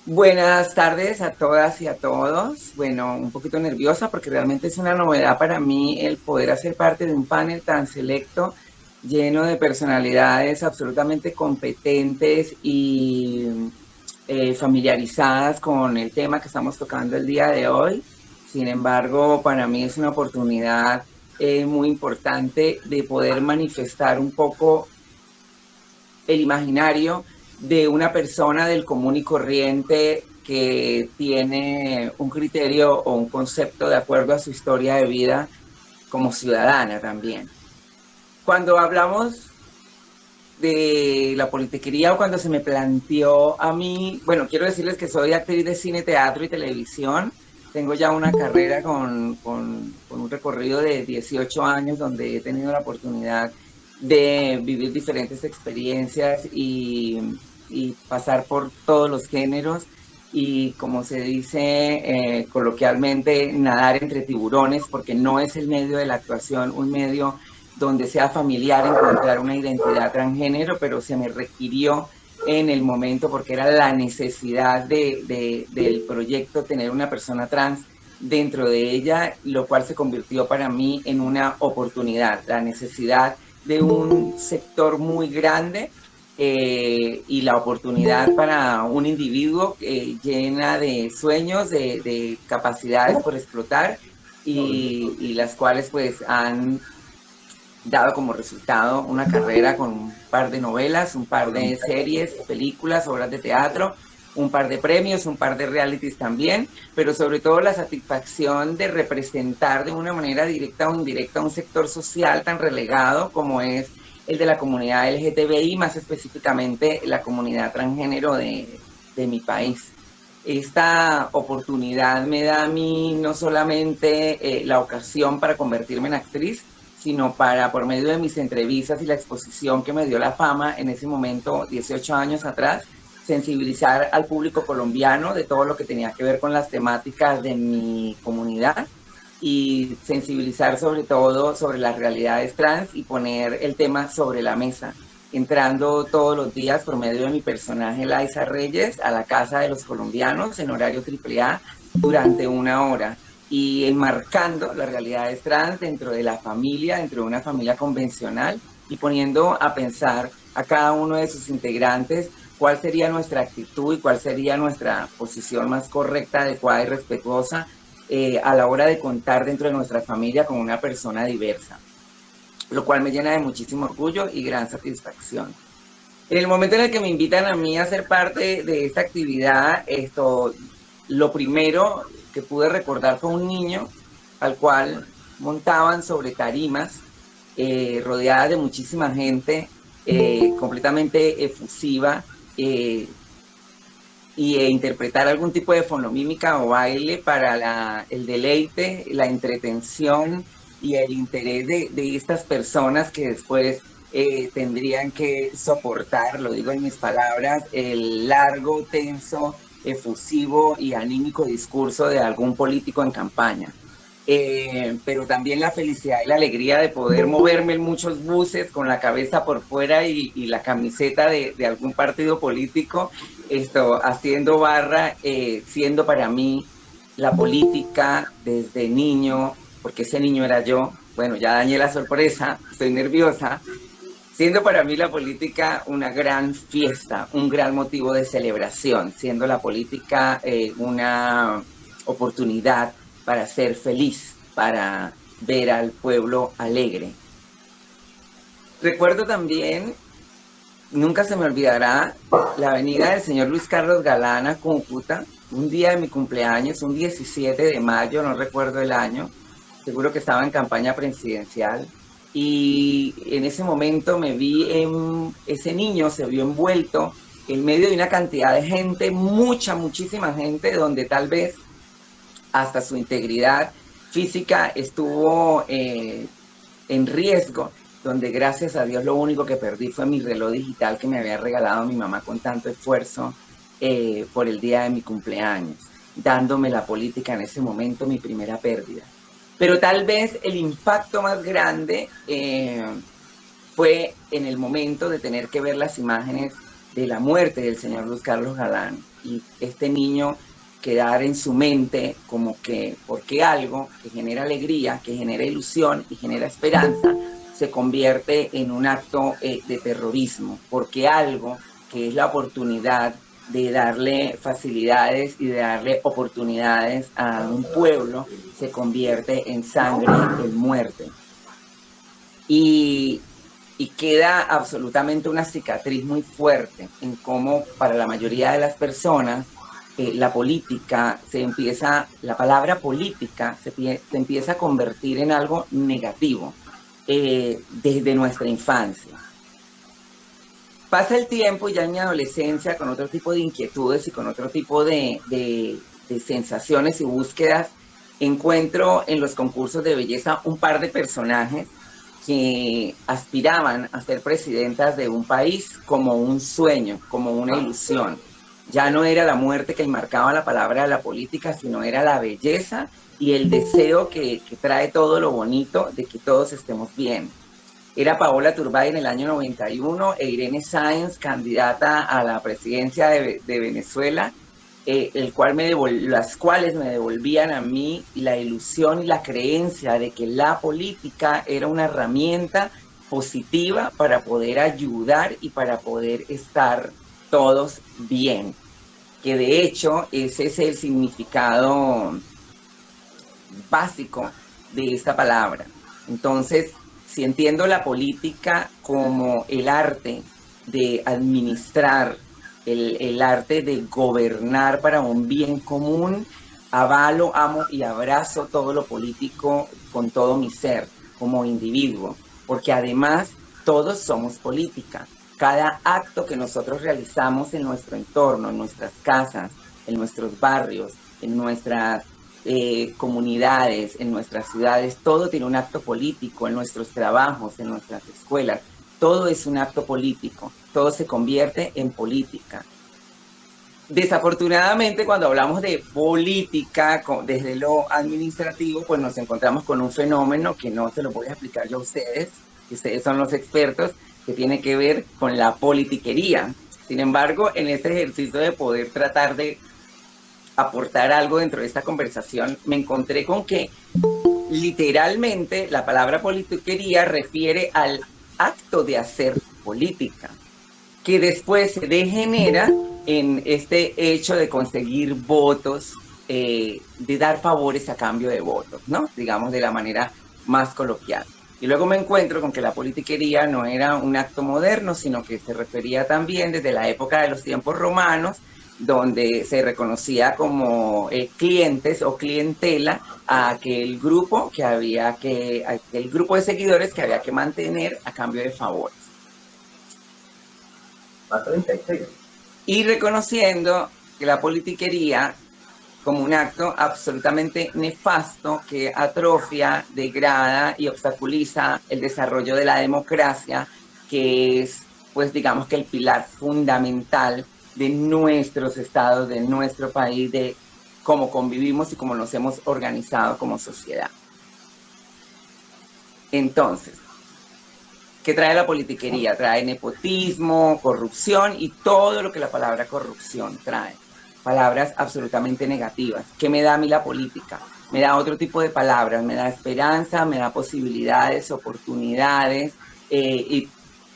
Buenas tardes a todas y a todos. Bueno, un poquito nerviosa porque realmente es una novedad para mí el poder hacer parte de un panel tan selecto, lleno de personalidades absolutamente competentes y familiarizadas con el tema que estamos tocando el día de hoy. Sin embargo, para mí es una oportunidad muy importante de poder manifestar un poco el imaginario de una persona del común y corriente que tiene un criterio o un concepto de acuerdo a su historia de vida como ciudadana también. Cuando hablamos de la politiquería o cuando se me planteó a mí, bueno, quiero decirles que soy actriz de cine, teatro y televisión. Tengo ya una carrera con un recorrido de 18 años donde he tenido la oportunidad de vivir diferentes experiencias y pasar por todos los géneros y, como se dice coloquialmente, nadar entre tiburones, porque no es el medio de la actuación un medio donde sea familiar encontrar una identidad transgénero, pero se me requirió en el momento porque era la necesidad del proyecto tener una persona trans dentro de ella, lo cual se convirtió para mí en una oportunidad, la necesidad de un sector muy grande y la oportunidad para un individuo llena de sueños, de capacidades por explotar y las cuales pues han dado como resultado una carrera con un par de novelas, un par de series, películas, obras de teatro, un par de premios, un par de realities también, pero sobre todo la satisfacción de representar de una manera directa o indirecta un sector social tan relegado como es el de la comunidad LGTBI, más específicamente la comunidad transgénero de mi país. Esta oportunidad me da a mí no solamente la ocasión para convertirme en actriz, sino para, por medio de mis entrevistas y la exposición que me dio la fama en ese momento, 18 años atrás, sensibilizar al público colombiano de todo lo que tenía que ver con las temáticas de mi comunidad y sensibilizar sobre todo sobre las realidades trans y poner el tema sobre la mesa, entrando todos los días por medio de mi personaje Laisa Reyes a la Casa de los Colombianos en horario AAA durante una hora y enmarcando las realidades trans dentro de la familia, dentro de una familia convencional y poniendo a pensar a cada uno de sus integrantes cuál sería nuestra actitud y cuál sería nuestra posición más correcta, adecuada y respetuosa a la hora de contar dentro de nuestra familia con una persona diversa, lo cual me llena de muchísimo orgullo y gran satisfacción. En el momento en el que me invitan a mí a ser parte de esta actividad, lo primero que pude recordar fue un niño al cual montaban sobre tarimas rodeadas de muchísima gente, completamente efusiva, interpretar algún tipo de fonomímica o baile para el deleite, la entretención y el interés de estas personas que después tendrían que soportar, lo digo en mis palabras, el largo, tenso, efusivo y anímico discurso de algún político en campaña. Pero también la felicidad y la alegría de poder moverme en muchos buses con la cabeza por fuera y la camiseta de algún partido político, haciendo barra, siendo para mí la política desde niño, porque ese niño era yo. Bueno, ya dañé la sorpresa, estoy nerviosa. Siendo para mí la política una gran fiesta, un gran motivo de celebración, siendo la política una oportunidad para ser feliz, para ver al pueblo alegre. Recuerdo también, nunca se me olvidará, la avenida del señor Luis Carlos Galán a Cúcuta, un día de mi cumpleaños, un 17 de mayo, no recuerdo el año, seguro que estaba en campaña presidencial, y en ese momento ese niño se vio envuelto en medio de una cantidad de gente, muchísima gente, donde tal vez hasta su integridad física estuvo en riesgo, donde gracias a Dios lo único que perdí fue mi reloj digital que me había regalado mi mamá con tanto esfuerzo por el día de mi cumpleaños, dándome la política en ese momento mi primera pérdida. Pero tal vez el impacto más grande fue en el momento de tener que ver las imágenes de la muerte del señor Luis Carlos Galán, y este niño quedar en su mente como que porque algo que genera alegría, que genera ilusión y genera esperanza, se convierte en un acto de terrorismo, porque algo que es la oportunidad de darle facilidades y de darle oportunidades a un pueblo se convierte en sangre, en muerte. Y queda absolutamente una cicatriz muy fuerte en cómo para la mayoría de las personas la política la palabra política se empieza a convertir en algo negativo desde nuestra infancia. Pasa el tiempo y ya en mi adolescencia, con otro tipo de inquietudes y con otro tipo de sensaciones y búsquedas, encuentro en los concursos de belleza un par de personajes que aspiraban a ser presidentas de un país como un sueño, como una ilusión. Ya no era la muerte que enmarcaba la palabra de la política, sino era la belleza y el deseo que trae todo lo bonito de que todos estemos bien. Era Paola Turbay en el año 91 e Irene Sáenz, candidata a la presidencia de Venezuela, las cuales me devolvían a mí la ilusión y la creencia de que la política era una herramienta positiva para poder ayudar y para poder estar todos bien. Que de hecho ese es el significado básico de esta palabra. Entonces, si entiendo la política como el arte de administrar, el arte de gobernar para un bien común, avalo, amo y abrazo todo lo político con todo mi ser como individuo, porque además todos somos política. Cada acto que nosotros realizamos en nuestro entorno, en nuestras casas, en nuestros barrios, en nuestras comunidades, en nuestras ciudades, todo tiene un acto político, en nuestros trabajos, en nuestras escuelas, todo es un acto político, todo se convierte en política. Desafortunadamente, cuando hablamos de política desde lo administrativo, pues nos encontramos con un fenómeno que no se lo voy a explicar yo a ustedes, que ustedes son los expertos, que tiene que ver con la politiquería. Sin embargo, en este ejercicio de poder tratar de aportar algo dentro de esta conversación, me encontré con que literalmente la palabra politiquería refiere al acto de hacer política, que después se degenera en este hecho de conseguir votos, de dar favores a cambio de votos, ¿no? Digamos de la manera más coloquial. Y luego me encuentro con que la politiquería no era un acto moderno, sino que se refería también desde la época de los tiempos romanos, donde se reconocía como clientes o clientela a aquel grupo aquel grupo de seguidores que había que mantener a cambio de favores. Y reconociendo que la politiquería como un acto absolutamente nefasto que atrofia, degrada y obstaculiza el desarrollo de la democracia, que es, pues digamos que el pilar fundamental de nuestros estados, de nuestro país, de cómo convivimos y cómo nos hemos organizado como sociedad. Entonces, ¿qué trae la politiquería? Trae nepotismo, corrupción y todo lo que la palabra corrupción trae. Palabras absolutamente negativas. ¿Qué me da a mí la política? Me da otro tipo de palabras, me da esperanza, me da posibilidades, oportunidades. ¿Y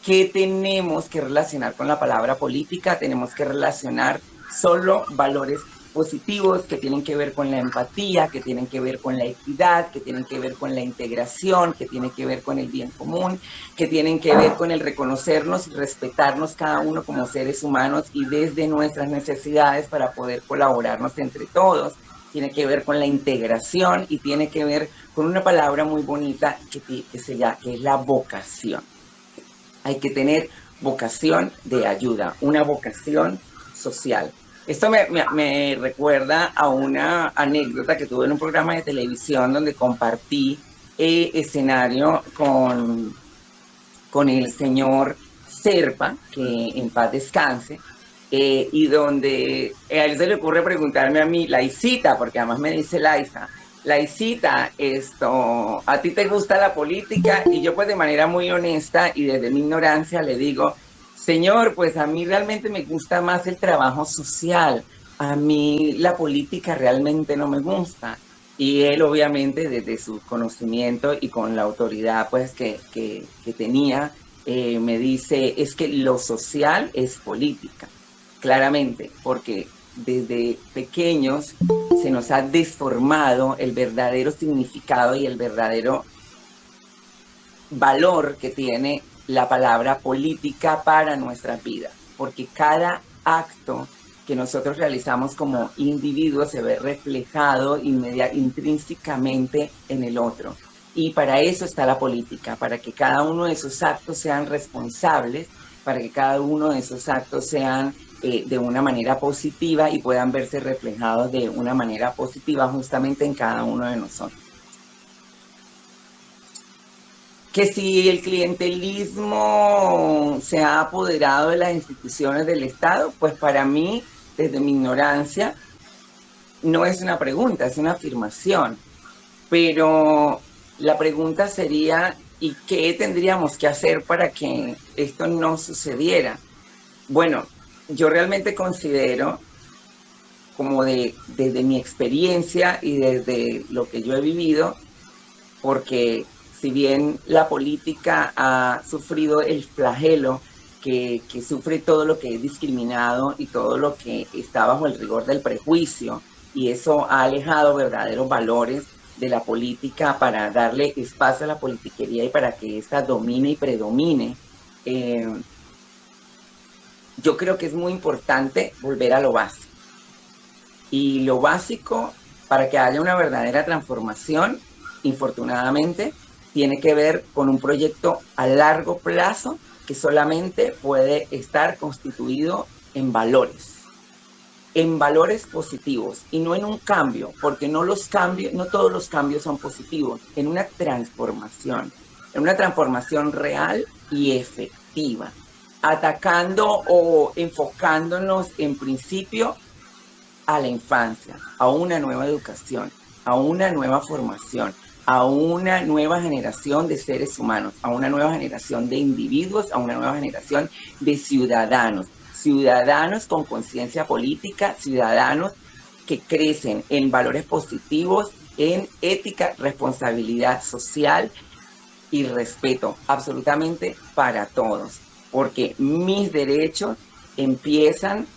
qué tenemos que relacionar con la palabra política? Tenemos que relacionar solo valores positivos que tienen que ver con la empatía, que tienen que ver con la equidad, que tienen que ver con la integración, que tienen que ver con el bien común, que tienen que ver con el reconocernos y respetarnos cada uno como seres humanos y desde nuestras necesidades para poder colaborarnos entre todos. Tiene que ver con la integración y tiene que ver con una palabra muy bonita que es la vocación. Hay que tener vocación de ayuda, una vocación social. Esto me recuerda a una anécdota que tuve en un programa de televisión donde compartí escenario con el señor Serpa, que en paz descanse, y donde a él se le ocurre preguntarme a mí, Laicita, porque además me dice Laicita, ¿a ti te gusta la política? Y yo pues de manera muy honesta y desde mi ignorancia le digo, Señor, pues a mí realmente me gusta más el trabajo social. A mí la política realmente no me gusta. Y él obviamente desde su conocimiento y con la autoridad pues que tenía, me dice, es que lo social es política, claramente, porque desde pequeños se nos ha desformado el verdadero significado y el verdadero valor que tiene la palabra política para nuestras vidas, porque cada acto que nosotros realizamos como individuos se ve reflejado intrínsecamente en el otro. Y para eso está la política, para que cada uno de esos actos sean responsables, para que cada uno de esos actos sean de una manera positiva y puedan verse reflejados de una manera positiva justamente en cada uno de nosotros. Que si el clientelismo se ha apoderado de las instituciones del Estado, pues para mí, desde mi ignorancia, no es una pregunta, es una afirmación. Pero la pregunta sería, ¿y qué tendríamos que hacer para que esto no sucediera? Bueno, yo realmente considero, como desde mi experiencia y desde lo que yo he vivido, porque si bien la política ha sufrido el flagelo que sufre todo lo que es discriminado y todo lo que está bajo el rigor del prejuicio, y eso ha alejado verdaderos valores de la política para darle espacio a la politiquería y para que ésta domine y predomine, yo creo que es muy importante volver a lo básico. Y lo básico para que haya una verdadera transformación, infortunadamente, tiene que ver con un proyecto a largo plazo que solamente puede estar constituido en valores positivos y no en un cambio, porque no todos los cambios son positivos, en una transformación real y efectiva, atacando o enfocándonos en principio a la infancia, a una nueva educación, a una nueva formación, a una nueva generación de seres humanos, a una nueva generación de individuos, a una nueva generación de ciudadanos con conciencia política, ciudadanos que crecen en valores positivos, en ética, responsabilidad social y respeto absolutamente para todos, porque mis derechos empiezan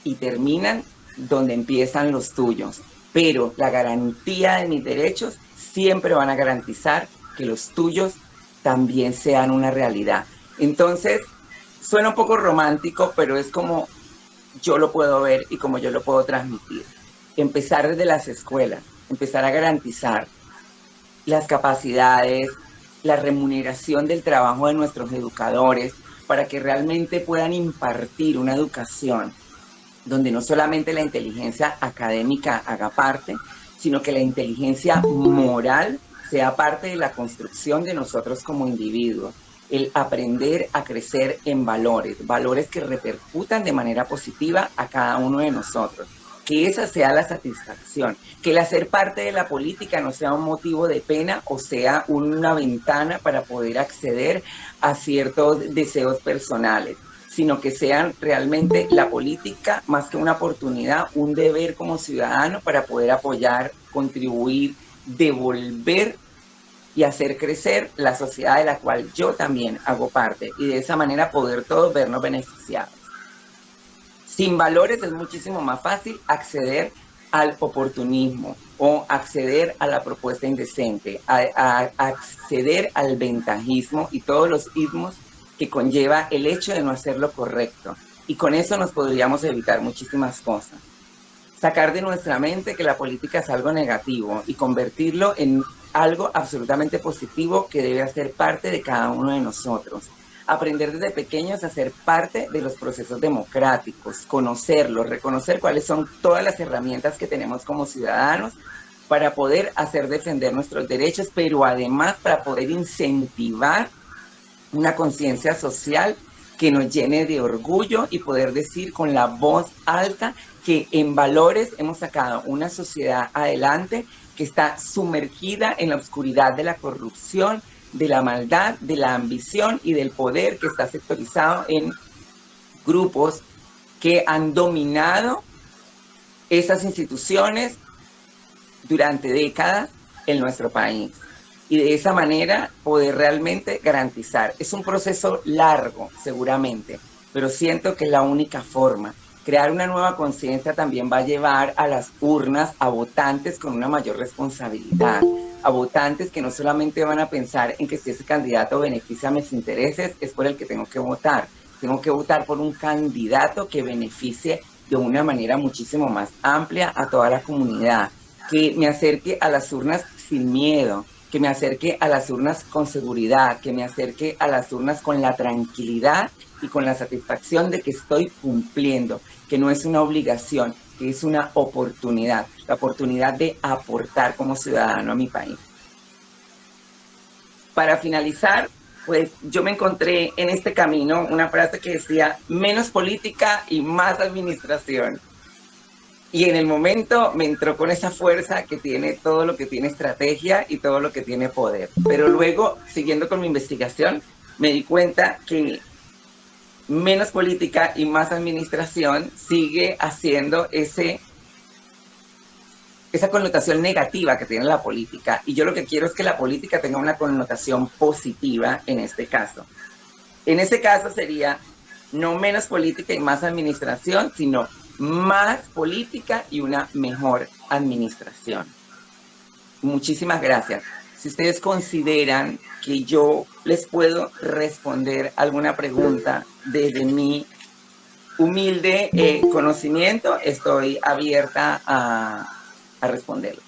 y terminan donde empiezan los tuyos, pero la garantía de mis derechos siempre van a garantizar que los tuyos también sean una realidad. Entonces, suena un poco romántico, pero es como yo lo puedo ver y como yo lo puedo transmitir. Empezar desde las escuelas, empezar a garantizar las capacidades, la remuneración del trabajo de nuestros educadores para que realmente puedan impartir una educación donde no solamente la inteligencia académica haga parte, sino que la inteligencia moral sea parte de la construcción de nosotros como individuos. El aprender a crecer en valores que repercutan de manera positiva a cada uno de nosotros. Que esa sea la satisfacción, que el hacer parte de la política no sea un motivo de pena o sea una ventana para poder acceder a ciertos deseos personales, sino que sean realmente la política, más que una oportunidad, un deber como ciudadano para poder apoyar, contribuir, devolver y hacer crecer la sociedad de la cual yo también hago parte, y de esa manera poder todos vernos beneficiados. Sin valores es muchísimo más fácil acceder al oportunismo o acceder a la propuesta indecente, a acceder al ventajismo y todos los ismos que conlleva el hecho de no hacer lo correcto. Y con eso nos podríamos evitar muchísimas cosas. Sacar de nuestra mente que la política es algo negativo y convertirlo en algo absolutamente positivo que debe hacer parte de cada uno de nosotros. Aprender desde pequeños a ser parte de los procesos democráticos, conocerlos, reconocer cuáles son todas las herramientas que tenemos como ciudadanos para poder hacer defender nuestros derechos, pero además para poder incentivar una conciencia social que nos llene de orgullo y poder decir con la voz alta que en valores hemos sacado una sociedad adelante que está sumergida en la oscuridad de la corrupción, de la maldad, de la ambición y del poder que está sectorizado en grupos que han dominado esas instituciones durante décadas en nuestro país. Y de esa manera poder realmente garantizar. Es un proceso largo, seguramente, pero siento que es la única forma. Crear una nueva conciencia también va a llevar a las urnas a votantes con una mayor responsabilidad, a votantes que no solamente van a pensar en que si ese candidato beneficia mis intereses, es por el que tengo que votar. Tengo que votar por un candidato que beneficie de una manera muchísimo más amplia a toda la comunidad, que me acerque a las urnas sin miedo, que me acerque a las urnas con seguridad, que me acerque a las urnas con la tranquilidad y con la satisfacción de que estoy cumpliendo, que no es una obligación, que es una oportunidad, la oportunidad de aportar como ciudadano a mi país. Para finalizar, pues yo me encontré en este camino una frase que decía, menos política y más administración. Y en el momento me entró con esa fuerza que tiene todo lo que tiene estrategia y todo lo que tiene poder. Pero luego, siguiendo con mi investigación, me di cuenta que menos política y más administración sigue haciendo esa connotación negativa que tiene la política. Y yo lo que quiero es que la política tenga una connotación positiva en este caso. En ese caso sería no menos política y más administración, sino más política y una mejor administración. Muchísimas gracias. Si ustedes consideran que yo les puedo responder alguna pregunta desde mi humilde conocimiento, estoy abierta a responderles.